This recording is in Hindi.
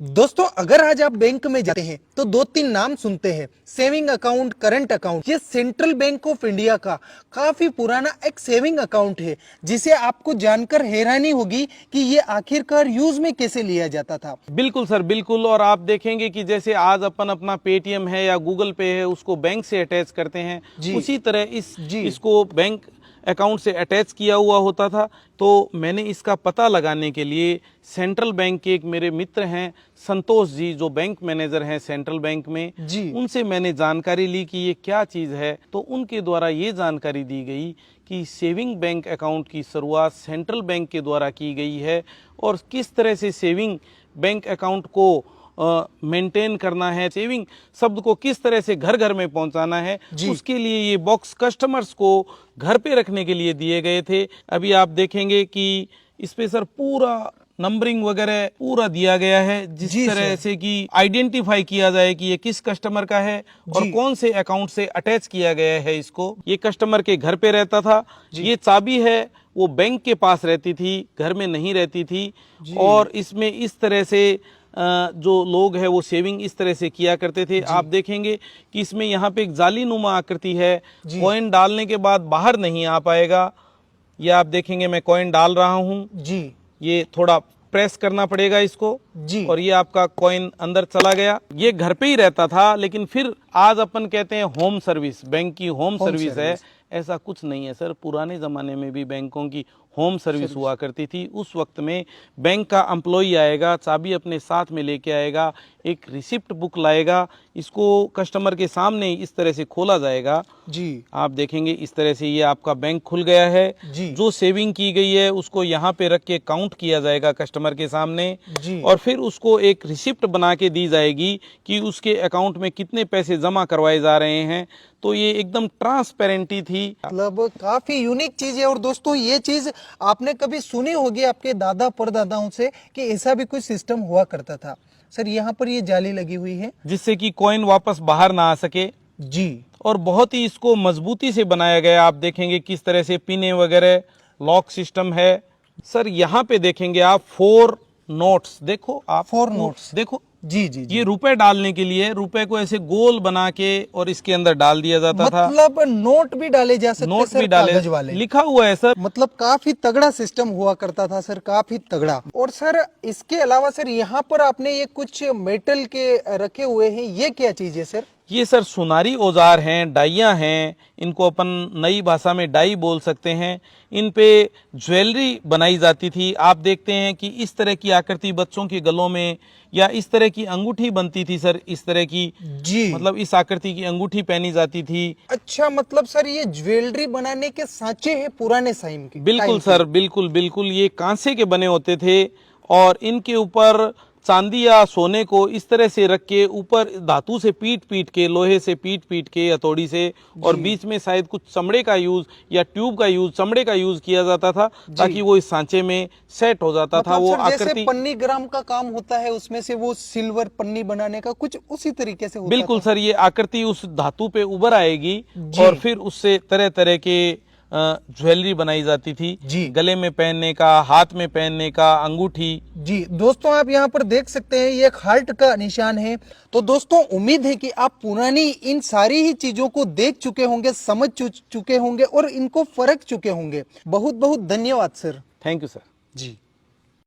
दोस्तों, अगर आज आप बैंक में जाते हैं तो दो तीन नाम सुनते हैं, सेविंग अकाउंट, करंट अकाउंट। ये सेंट्रल बैंक ऑफ इंडिया का काफी पुराना एक सेविंग अकाउंट है, जिसे आपको जानकर हैरानी होगी कि ये आखिरकार यूज में कैसे लिया जाता था। बिल्कुल सर, बिल्कुल। और आप देखेंगे कि जैसे आज अपन अपना पेटीएम है या गूगल पे है उसको बैंक से अटैच करते हैं, उसी तरह इसको बैंक अकाउंट से अटैच किया हुआ होता था। तो मैंने इसका पता लगाने के लिए सेंट्रल बैंक के एक मेरे मित्र हैं संतोष जी, जो बैंक मैनेजर हैं सेंट्रल बैंक में, उनसे मैंने जानकारी ली कि ये क्या चीज़ है। तो उनके द्वारा ये जानकारी दी गई कि सेविंग बैंक अकाउंट की शुरुआत सेंट्रल बैंक के द्वारा की गई है और किस तरह से सेविंग बैंक अकाउंट को मेंटेन करना है, सेविंग शब्द को किस तरह से घर घर में पहुंचाना है, उसके लिए ये बॉक्स कस्टमर्स को घर पे रखने के लिए दिए गए थे। अभी आप देखेंगे कि इस पे सर पूरा नंबरिंग वगैरह पूरा दिया गया है, जिस तरह से कि आइडेंटिफाई किया जाए कि ये किस कस्टमर का है और कौन से अकाउंट से अटैच किया गया है इसको। ये कस्टमर के घर पे रहता था। ये चाबी है वो बैंक के पास रहती थी, घर में नहीं रहती थी। और इसमें इस तरह से जो लोग हैं वो सेविंग इस तरह से किया करते थे। आप देखेंगे कि इसमें यहाँ पे एक जाली नुमा आकृति है, कॉइन डालने के बाद बाहर नहीं आ पाएगा। ये आप देखेंगे मैं कॉइन डाल रहा हूँ जी, ये थोड़ा प्रेस करना पड़ेगा इसको जी, और ये आपका कॉइन अंदर चला गया। ये घर पे ही रहता था, लेकिन फिर आज अपन कहते हैं होम सर्विस, बैंक की होम सर्विस है। ऐसा कुछ नहीं है सर, पुराने ज़माने में भी बैंकों की होम सर्विस हुआ करती थी। उस वक्त में बैंक का एम्प्लॉय आएगा, चाबी अपने साथ में लेके आएगा, एक रिसिप्ट बुक लाएगा, इसको कस्टमर के सामने इस तरह से खोला जाएगा जी। आप देखेंगे इस तरह से ये आपका बैंक खुल गया है जी। जो सेविंग की गई है उसको यहाँ पे रख के काउंट किया जाएगा कस्टमर के सामने जी। और फिर उसको एक रिसिप्ट बना के दी जाएगी कि उसके अकाउंट में कितने पैसे जमा करवाए जा रहे हैं। तो ये एकदम ट्रांसपेरेंटी थी, मतलब काफी यूनिक चीज है। और दोस्तों, ये चीज आपने कभी सुनी होगी आपके दादा परदादाओं से कि ऐसा भी कोई सिस्टम हुआ करता था। सर, यहाँ पर ये जाली लगी हुई है जिससे कि कॉइन वापस बाहर ना आ सके जी। और बहुत ही इसको मजबूती से बनाया गया। आप देखेंगे किस तरह से पिने वगैरह, लॉक सिस्टम है। सर यहाँ पे देखेंगे आप 4 नोट्स, देखो आप 4 नोट्स देखो जी, जी जी। ये रुपए डालने के लिए, रुपए को ऐसे गोल बना के और इसके अंदर डाल दिया जाता था। मतलब नोट भी डाले जा सकते, नोट भी डाले, कागज वाले लिखा हुआ है सर। मतलब काफी तगड़ा सिस्टम हुआ करता था सर, काफी तगड़ा। और सर इसके अलावा सर यहाँ पर आपने ये कुछ मेटल के रखे हुए हैं, ये क्या चीज है सर? ये सर सुनारी औजार हैं, डाइयाँ हैं, इनको अपन नई भाषा में डाई बोल सकते हैं। इन पे ज्वेलरी बनाई जाती थी। आप देखते हैं कि इस तरह की आकृति बच्चों के गलों में, या इस तरह की अंगूठी बनती थी सर, इस तरह की जी, मतलब इस आकृति की अंगूठी पहनी जाती थी। अच्छा, मतलब सर ये ज्वेलरी बनाने के सांचे हैं पुराने टाइम के? बिल्कुल सर, बिल्कुल बिल्कुल। ये कांसे के बने होते थे और इनके ऊपर चांदी या सोने को इस तरह से रख के ऊपर धातु से पीट पीट के, लोहे से पीट पीट के, हथौड़ी से, और बीच में शायद कुछ चमड़े का यूज या ट्यूब का यूज, चमड़े का यूज किया जाता था ताकि वो इस सांचे में सेट हो जाता था। वो आकृति पन्नी ग्राम का काम होता है उसमें से वो सिल्वर पन्नी बनाने का, कुछ उसी तरीके से होता बिल्कुल सर। ये आकृति उस धातु पे उभर आएगी और फिर उससे तरह तरह के ज्वेलरी बनाई जाती थी जी। गले में पहनने का, हाथ में पहनने का, अंगूठी जी। दोस्तों, आप यहाँ पर देख सकते हैं ये एक हार्ट का निशान है। तो दोस्तों, उम्मीद है कि आप पुरानी इन सारी ही चीजों को देख चुके होंगे, समझ चुके होंगे और इनको परख चुके होंगे। बहुत बहुत धन्यवाद sir. Thank you sir ji.